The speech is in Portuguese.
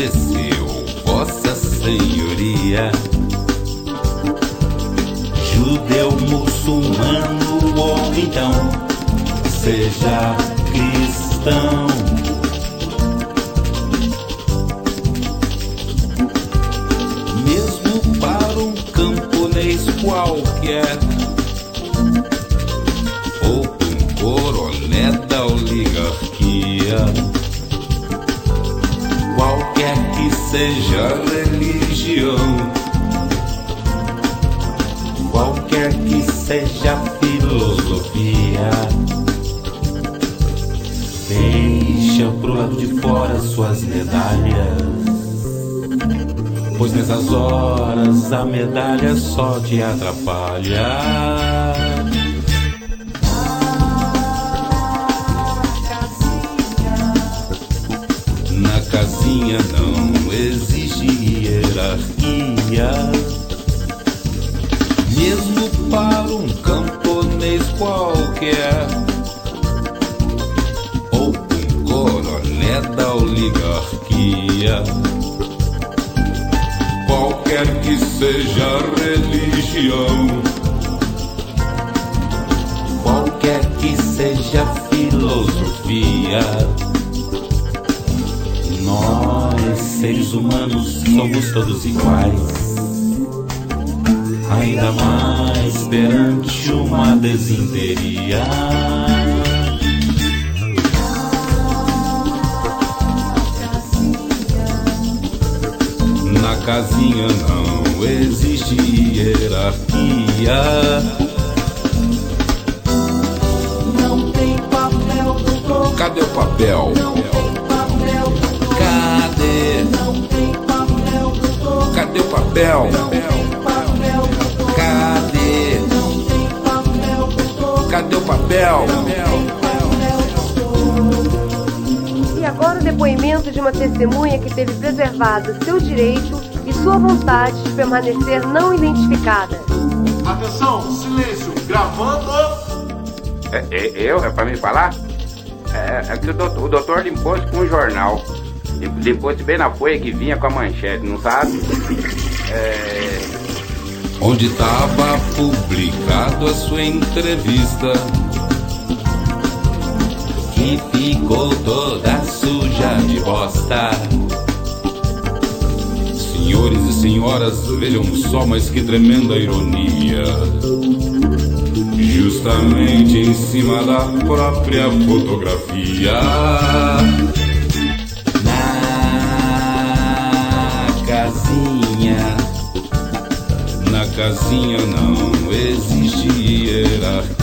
aconteceu, Vossa Senhoria? Judeu, muçulmano ou então seja cristão. Mesmo para um camponês qualquer ou um coroné da oligarquia, qualquer que seja a religião, qualquer que seja a filosofia, deixa pro lado de fora suas medalhas, pois nessas horas a medalha só te atrapalha. Na casinha não existe hierarquia, mesmo para um camponês qualquer ou um coroné da oligarquia, qualquer que seja a religião, qualquer que seja a filosofia, nós, seres humanos, somos todos iguais, ainda mais perante uma desinteria. Na casinha não existe hierarquia. Não tem papel, doutor. Cadê o papel? Não tem papel, doutor. Cadê? Não tem papel, doutor. Cadê o papel? Não tem papel, doutor. Cadê? Não tem papel, doutor. Cadê o papel? Não tem papel, doutor. E agora o depoimento de uma testemunha que teve preservado seu direito e sua vontade de permanecer não identificada. Atenção, silêncio, gravando. É pra mim falar? É que o doutor limpou-se com o jornal. Limpou-se bem na folha que vinha com a manchete, não sabe? Onde estava publicado a sua entrevista, que ficou toda suja de bosta. Senhores e senhoras, vejam só, mas que tremenda ironia. Justamente em cima da própria fotografia. Na casinha não existe hierarquia.